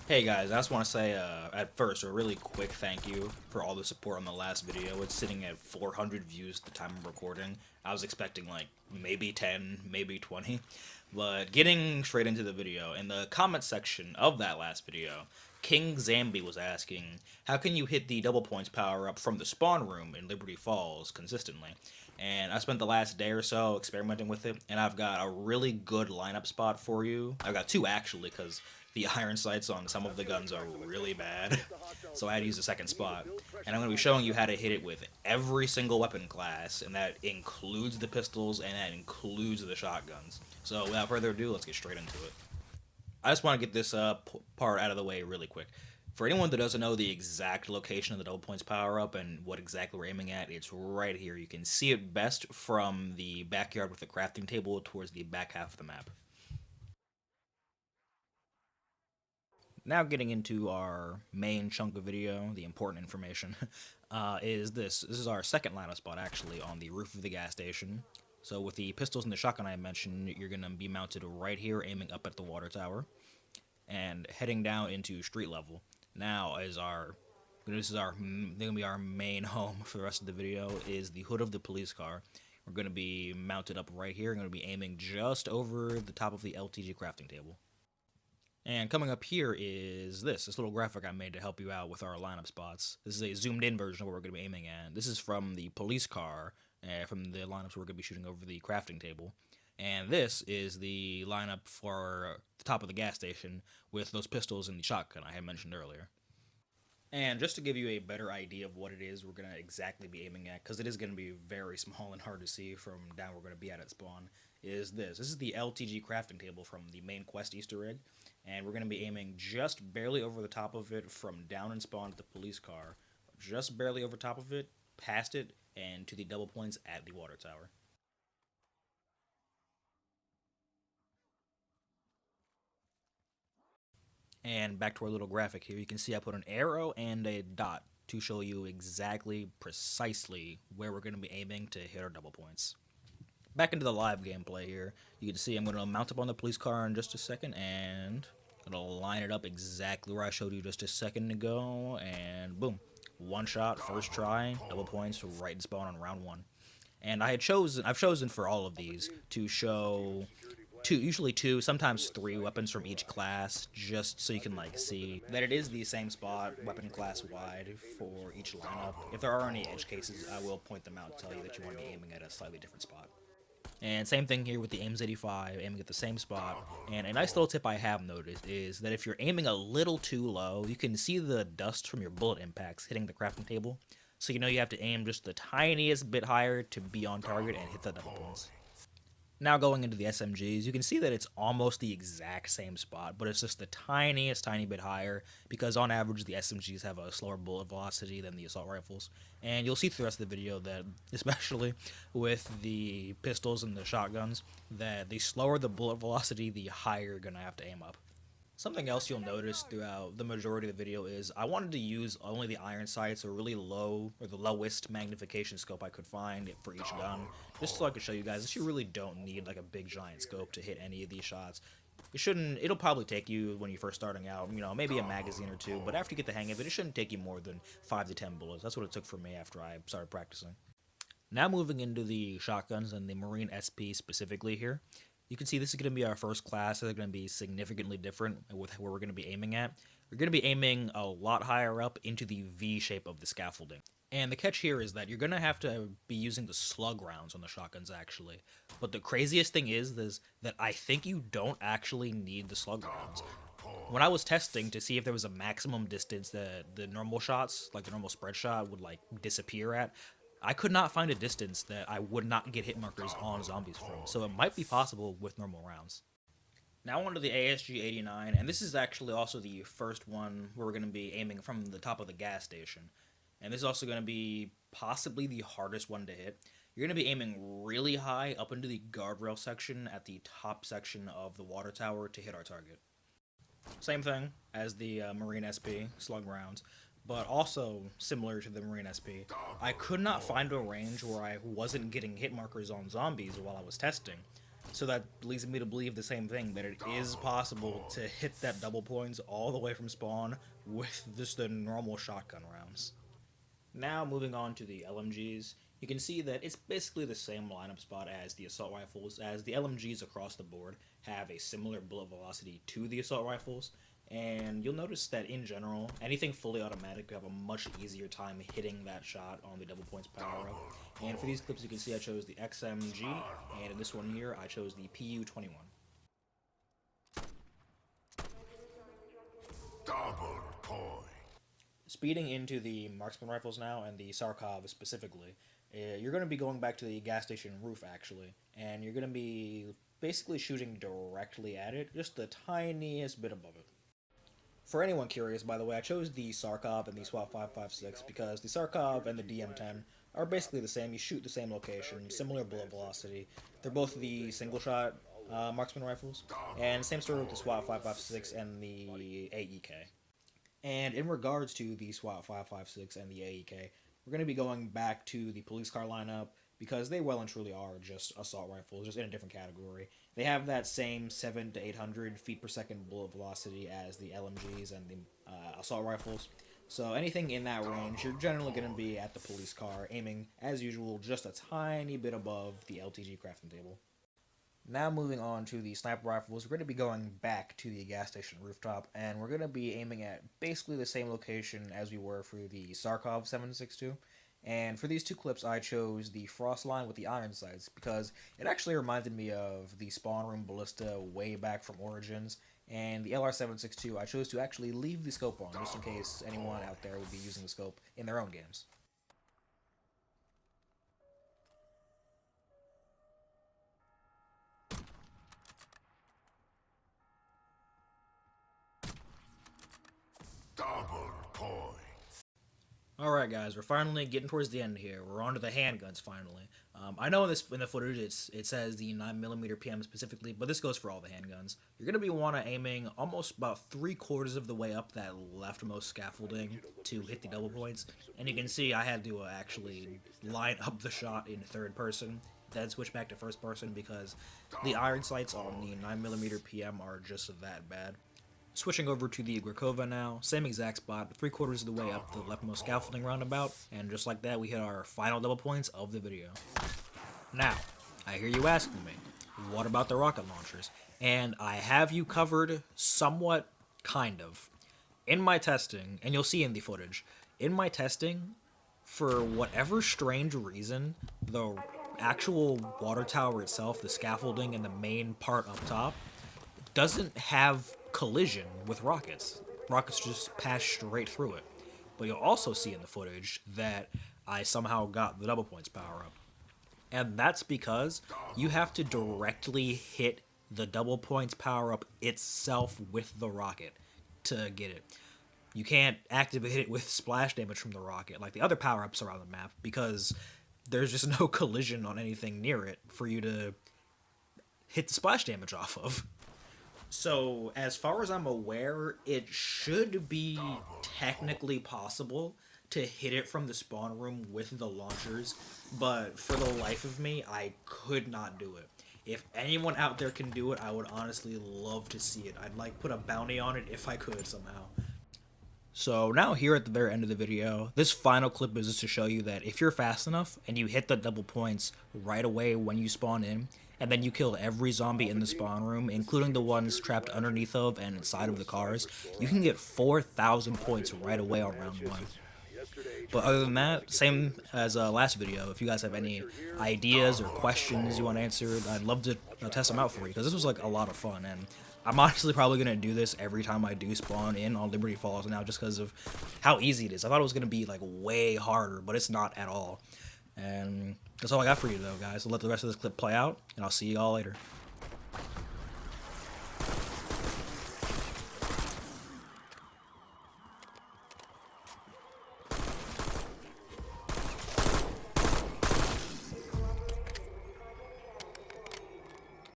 Hey guys, I just want to say at first a really quick thank you for all the support on the last video. It's sitting at 400 views at the time of recording. I was expecting like maybe 10, maybe 20. But getting straight into the video, in the comment section of that last video, King Zambi was asking, how can you hit the double points power up from the spawn room in Liberty Falls consistently? And I spent the last day or so experimenting with it, and I've got a really good lineup spot for you. I've got two actually, because the iron sights on some of the guns are really bad, so I had to use a second spot. And I'm going to be showing you how to hit it with every single weapon class, and that includes the pistols, and that includes the shotguns. So without further ado, let's get straight into it. I just want to get this part out of the way really quick. For anyone that doesn't know the exact location of the double points power up and what exactly we're aiming at, it's right here. You can see it best from the backyard with the crafting table towards the back half of the map. Now getting into our main chunk of video, the important information, is this. This is our second lineup spot actually on the roof of the gas station. So with the pistols and the shotgun I mentioned, you're going to be mounted right here aiming up at the water tower and heading down into street level. Now this is going to be our main home for the rest of the video, is the hood of the police car. We're going to be mounted up right here. We're going to be aiming just over the top of the LTG crafting table. And coming up here is this little graphic I made to help you out with our lineup spots. This is a zoomed in version of what we're going to be aiming at. This is from the police car, from the lineups we're going to be shooting over the crafting table. And this is the lineup for the top of the gas station with those pistols and the shotgun I had mentioned earlier. And just to give you a better idea of what it is we're going to exactly be aiming at, because it is going to be very small and hard to see from down where we're going to be at spawn, is this. This is the LTG crafting table from the main quest Easter egg, and we're going to be aiming just barely over the top of it from down in spawn to the police car, just barely over top of it, past it, and to the double points at the water tower. And back to our little graphic here, you can see I put an arrow and a dot to show you exactly, precisely where we're going to be aiming to hit our double points. Back into the live gameplay here, you can see I'm going to mount up on the police car in just a second, and I'm going to line it up exactly where I showed you just a second ago, and boom. One shot, first try, double points, right in spawn on round one. And I've chosen for all of these to show usually two, sometimes three weapons from each class, just so you can like see that it is the same spot, weapon class wide for each lineup. If there are any edge cases, I will point them out, tell you that you want to be aiming at a slightly different spot. And same thing here with the AIMS 85, aiming at the same spot. And a nice little tip I have noticed is that if you're aiming a little too low, you can see the dust from your bullet impacts hitting the crafting table. So you know you have to aim just the tiniest bit higher to be on target and hit the double points. Now going into the SMGs, you can see that it's almost the exact same spot, but it's just the tiniest tiny bit higher, because on average the SMGs have a slower bullet velocity than the assault rifles. And you'll see through the rest of the video that, especially with the pistols and the shotguns, that the slower the bullet velocity, the higher you're going to have to aim up. Something else you'll notice throughout the majority of the video is I wanted to use only the iron sights, or really low, or the lowest magnification scope I could find for each gun, just so I could show you guys that you really don't need like a big giant scope to hit any of these shots. It'll probably take you, when you're first starting out, maybe a magazine or two, but after you get the hang of it, it shouldn't take you more than 5 to 10 bullets. That's what it took for me after I started practicing. Now moving into the shotguns and the Marine SP specifically here. You can see this is going to be our first class. They're going to be significantly different with where we're going to be aiming at. We're going to be aiming a lot higher up into the V shape of the scaffolding. And the catch here is that you're going to have to be using the slug rounds on the shotguns, actually. But the craziest thing is that I think you don't actually need the slug rounds. When I was testing to see if there was a maximum distance that the normal shots, like the normal spread shot, would like disappear at, I could not find a distance that I would not get hit markers on zombies from, so it might be possible with normal rounds. Now onto the ASG-89, and this is actually also the first one where we're going to be aiming from the top of the gas station. And this is also going to be possibly the hardest one to hit. You're going to be aiming really high up into the guardrail section at the top section of the water tower to hit our target. Same thing as the Marine SP, slug rounds. But also, similar to the Marine SP, I could not find a range where I wasn't getting hit markers on zombies while I was testing. So that leads me to believe the same thing, that it is possible to hit that double points all the way from spawn with just the normal shotgun rounds. Now moving on to the LMGs, you can see that it's basically the same lineup spot as the assault rifles, as the LMGs across the board have a similar bullet velocity to the assault rifles, and you'll notice that in general, anything fully automatic you have a much easier time hitting that shot on the double points power up. And for these clips you can see I chose the XMG, and in this one here I chose the PU-21. Double point. Speeding into the marksman rifles now, and the Sarkov specifically, you're going to be going back to the gas station roof actually, and you're going to be basically shooting directly at it, just the tiniest bit above it. For anyone curious, by the way, I chose the Sarkov and the SWAT 556 because the Sarkov and the DM10 are basically the same. You shoot the same location, similar bullet velocity. They're both the single shot marksman rifles, and same story with the SWAT 556 and the AEK. And in regards to the SWAT 556 and the AEK, we're going to be going back to the police car lineup because they well and truly are just assault rifles, just in a different category. They have that same 700 to 800 feet per second bullet velocity as the LMGs and the assault rifles. So anything in that range, you're generally going to be at the police car, aiming, as usual, just a tiny bit above the LTG crafting table. Now moving on to the sniper rifles, we're going to be going back to the gas station rooftop, and we're going to be aiming at basically the same location as we were for the Sarkov 7.62. And for these two clips, I chose the Frost line with the iron sights because it actually reminded me of the spawn room ballista way back from Origins. And the LR762, I chose to actually leave the scope on, just in case anyone out there would be using the scope in their own games. Double point. Alright guys, we're finally getting towards the end here. We're on to the handguns finally. I know in the footage it says the 9mm PM specifically, but this goes for all the handguns. You're going to be aiming almost about 3/4 of the way up that leftmost scaffolding to hit the double points. And you can see I had to actually line up the shot in third person, then switch back to first person because the iron sights on the 9mm PM are just that bad. Switching over to the Grakova now, same exact spot, 3/4 of the way up the leftmost scaffolding roundabout, and just like that we hit our final double points of the video. Now, I hear you asking me, what about the rocket launchers? And I have you covered somewhat, kind of. In my testing, and you'll see in the footage, in my testing, for whatever strange reason, the actual water tower itself, the scaffolding and the main part up top, doesn't have collision with rockets. Rockets just pass straight through it. But you'll also see in the footage that I somehow got the double points power up. And that's because you have to directly hit the double points power up itself with the rocket to get it. You can't activate it with splash damage from the rocket like the other power-ups around the map because there's just no collision on anything near it for you to hit the splash damage off of. So, as far as I'm aware, it should be technically possible to hit it from the spawn room with the launchers, but for the life of me, I could not do it. If anyone out there can do it, I would honestly love to see it. I'd put a bounty on it if I could somehow. So now here at the very end of the video, this final clip is just to show you that if you're fast enough and you hit the double points right away when you spawn in, and then you kill every zombie in the spawn room, including the ones trapped underneath of and inside of the cars, you can get 4,000 points right away on round 1. But other than that, same as last video, if you guys have any ideas or questions you want answered, I'd love to test them out for you, because this was like a lot of fun, and I'm honestly probably going to do this every time I do spawn in on Liberty Falls now, just because of how easy it is. I thought it was going to be like way harder, but it's not at all. And that's all I got for you though, guys. So let the rest of this clip play out, and I'll see you all later.